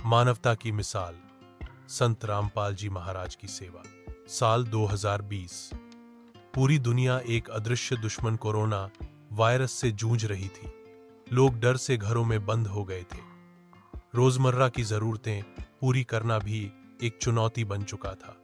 मानवता की मिसाल, संत रामपाल जी महाराज की सेवा। साल 2020। पूरी दुनिया एक अदृश्य दुश्मन कोरोना वायरस से जूझ रही थी। लोग डर से घरों में बंद हो गए थे। रोजमर्रा की जरूरतें पूरी करना भी एक चुनौती बन चुका था।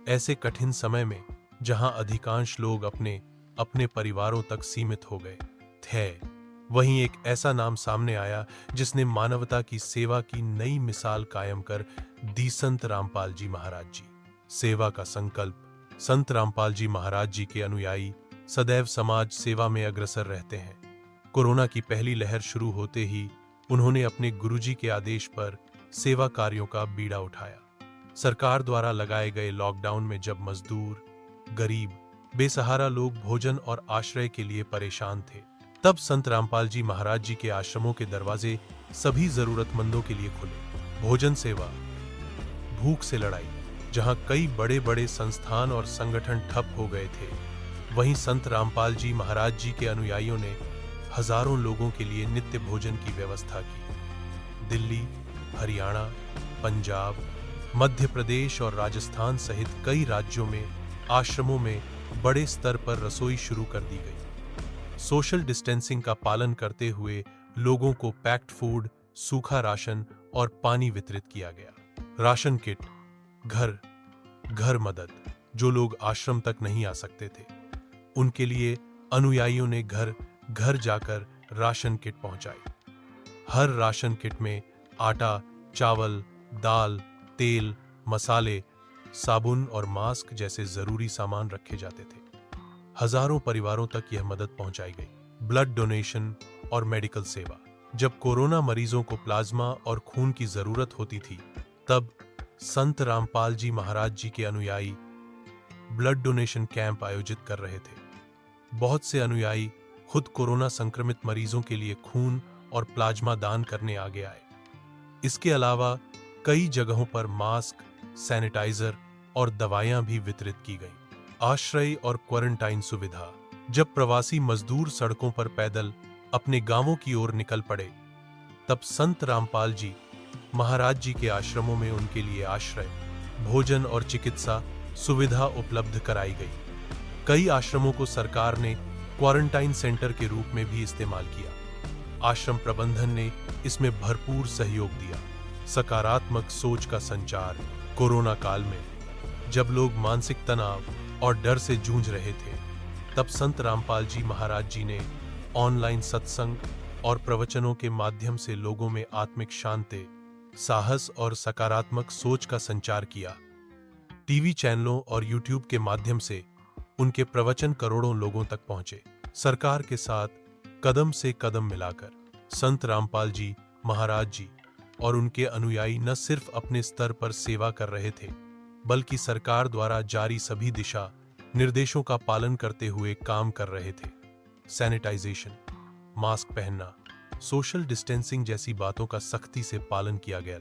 ऐसे कठिन समय में जहां अधिकांश लोग अपने अपने परिवारों तक सीमित हो गए थे, वहीं एक ऐसा नाम सामने आया जिसने मानवता की सेवा की नई मिसाल कायम कर दी, संत रामपाल जी महाराज जी। सेवा का संकल्प। संत रामपाल जी महाराज जी के अनुयायी सदैव समाज सेवा में अग्रसर रहते हैं। कोरोना की पहली लहर शुरू होते ही उन्होंने अपने गुरुजी के आदेश पर सेवा कार्यों का बीड़ा उठाया। सरकार द्वारा लगाए गए लॉकडाउन में जब मजदूर, गरीब, बेसहारा लोग भोजन और आश्रय के लिए परेशान थे, तब संत रामपाल जी महाराज जी के आश्रमों के दरवाजे सभी जरूरतमंदों के लिए खुले। भोजन सेवा, भूख से लड़ाई। जहां कई बड़े बड़े संस्थान और संगठन ठप हो गए थे, वहीं संत रामपाल जी महाराज जी के अनुयायियों ने हजारों लोगों के लिए नित्य भोजन की व्यवस्था की। दिल्ली, हरियाणा, पंजाब, मध्य प्रदेश और राजस्थान सहित कई राज्यों में आश्रमों में बड़े स्तर पर रसोई शुरू कर दी गई। सोशल डिस्टेंसिंग का पालन करते हुए लोगों को पैक्ड फूड, सूखा राशन और पानी वितरित किया गया। राशन किट, घर घर मदद। जो लोग आश्रम तक नहीं आ सकते थे, उनके लिए अनुयायियों ने घर घर जाकर राशन किट पहुंचाई। हर राशन किट में आटा, चावल, दाल, तेल, मसाले, साबुन और मास्क जैसे जरूरी सामान रखे जाते थे। हजारों परिवारों तक यह मदद पहुंचाई गई। ब्लड डोनेशन और मेडिकल सेवा। जब कोरोना मरीजों को प्लाज्मा और खून की जरूरत होती थी, तब संत रामपाल जी महाराज जी के अनुयायी ब्लड डोनेशन कैंप आयोजित कर रहे थे। बहुत से अनुयायी खुद कोरोना संक्रमित मरीजों के लिए खून और प्लाज्मा दान करने आगे आए। इसके अलावा कई जगहों पर मास्क, सैनिटाइजर और दवाइयां भी वितरित की गईं। आश्रय और क्वारंटाइन सुविधा। जब प्रवासी मजदूर सड़कों पर पैदल अपने गांवों की ओर निकल पड़े, तब संत रामपाल जी महाराज जी के आश्रमों में उनके लिए आश्रय, भोजन और चिकित्सा सुविधा उपलब्ध कराई गई। कई आश्रमों को सरकार ने क्वारंटाइन सेंटर के रूप में भी इस्तेमाल किया। आश्रम प्रबंधन ने इसमें भरपूर सहयोग दिया। सकारात्मक सोच का संचार। कोरोना काल में जब लोग मानसिक तनाव और डर से जूझ रहे थे, तब संत रामपाल जी महाराज जी ने ऑनलाइन सत्संग और प्रवचनों के माध्यम से लोगों में आत्मिक शांति, साहस और सकारात्मक सोच का संचार किया। टीवी चैनलों और यूट्यूब के माध्यम से उनके प्रवचन करोड़ों लोगों तक पहुंचे। सरकार के साथ कदम से कदम मिलाकर संत रामपाल जी महाराज जी और उनके अनुयायी न सिर्फ अपने स्तर पर सेवा कर रहे थे, बल्कि सरकार द्वारा जारी सभी दिशा निर्देशों का पालन करते हुए काम कर रहे थे। सैनिटाइजेशन, मास्क पहनना, सोशल डिस्टेंसिंग जैसी बातों का सख्ती से पालन किया गया।